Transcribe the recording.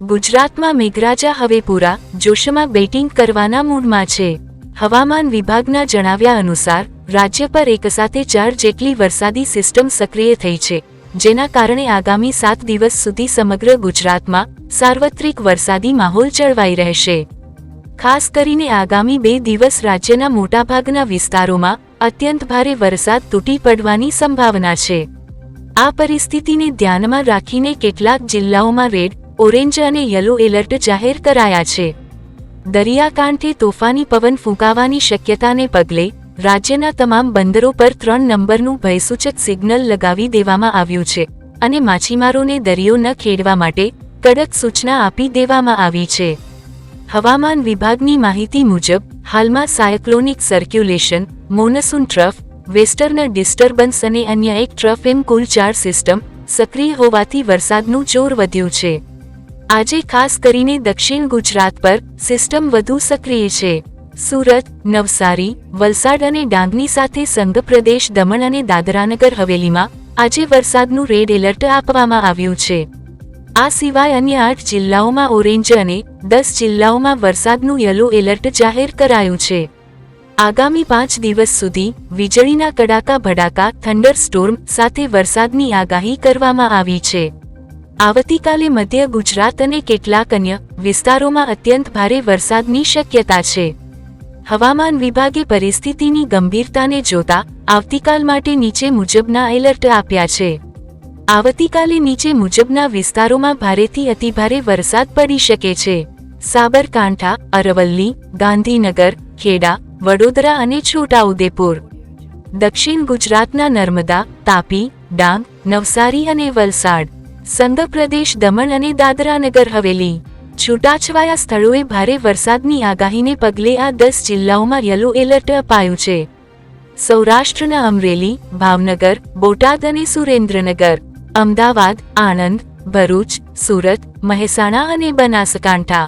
ગુજરાતમાં મેઘરાજા હવે પૂરા જોશમાં બેટિંગ કરવાના મૂડમાં છે। હવામાન વિભાગના જણાવ્યા અનુસાર રાજ્ય પર એકસાથે 4 જેટલી વરસાદી સિસ્ટમ સક્રિય થઈ છે, જેના કારણે આગામી 7 દિવસ સુધી સમગ્ર ગુજરાતમાં સાર્વત્રિક વરસાદી માહોલ જળવાઈ રહેશે। ખાસ કરીને આગામી 2 દિવસ રાજ્યના મોટાભાગના વિસ્તારોમાં અત્યંત ભારે વરસાદ તૂટી પડવાની સંભાવના છે। આ પરિસ્થિતિને ધ્યાનમાં રાખીને કેટલાક જિલ્લાઓમાં રેડ, ઓરેન્જ અને યલો એલર્ટ જાહેર કરાયા છે। દરિયાકાંઠે તોફાની પવન ફૂંકાવાની શક્યતાને પગલે રાજ્યના તમામ બંદરો પર 3 નંબરનું ભયસૂચક સિગ્નલ લગાવી દેવામાં આવ્યું છે અને માછીમારોને દરિયો ન ખેડવા માટે કડક સૂચના આપી દેવામાં આવી છે। હવામાન વિભાગની માહિતી મુજબ હાલમાં cyclonic circulation, monsoon trough, western disturbance અને અન્ય એક ટ્રફ એમ કુલ 4 સિસ્ટમ સક્રિય હોવાથી વરસાદનું જોર વધ્યું છે। આજે ખાસ કરીને દક્ષિણ ગુજરાત પર સિસ્ટમ વધુ સક્રિય છે। સુરત, નવસારી, વલસાડ અને ડાંગની સાથે સંઘ પ્રદેશ દમણ અને દાદરાનગર હવેલીમાં આજે વરસાદનું રેડ એલર્ટ આપવામાં આવ્યું છે। આ સિવાય અન્ય 8 જિલ્લાઓમાં ઓરેન્જ અને 10 જિલ્લાઓમાં વરસાદનું યલો એલર્ટ જાહેર કરાયું છે। આગામી 5 દિવસ સુધી વીજળીના કડાકા ભડાકા, થંડરસ્ટોર્મ સાથે વરસાદની આગાહી કરવામાં આવી છે। આવતીકાલે મધ્ય ગુજરાત અને કેટલાક અન્ય વિસ્તારોમાં અત્યંત ભારે વરસાદની શક્યતા છે। હવામાન વિભાગે પરિસ્થિતિની ગંભીરતાને જોતા આવતીકાલ માટે નીચે મુજબના એલર્ટ આપ્યા છે। આવતીકાલે નીચે મુજબના વિસ્તારોમાં ભારેથી અતિભારે વરસાદ પડી શકે છે। સાબરકાંઠા, અરવલ્લી, ગાંધીનગર, ખેડા, વડોદરા અને છોટાઉદેપુર। દક્ષિણ ગુજરાતના નર્મદા, તાપી, ડાંગ, નવસારી અને વલસાડ। સંઘ પ્રદેશ દમણ અને દાદરાનગર હવેલી। છૂટાછવાયા સ્થળોએ ભારે વરસાદની આગાહીને પગલે આ 10 જિલ્લાઓમાં યલો એલર્ટ અપાયું છે। સૌરાષ્ટ્રના અમરેલી, ભાવનગર, બોટાદ અને સુરેન્દ્રનગર, અમદાવાદ, આણંદ, ભરૂચ, સુરત, મહેસાણા અને બનાસકાંઠા।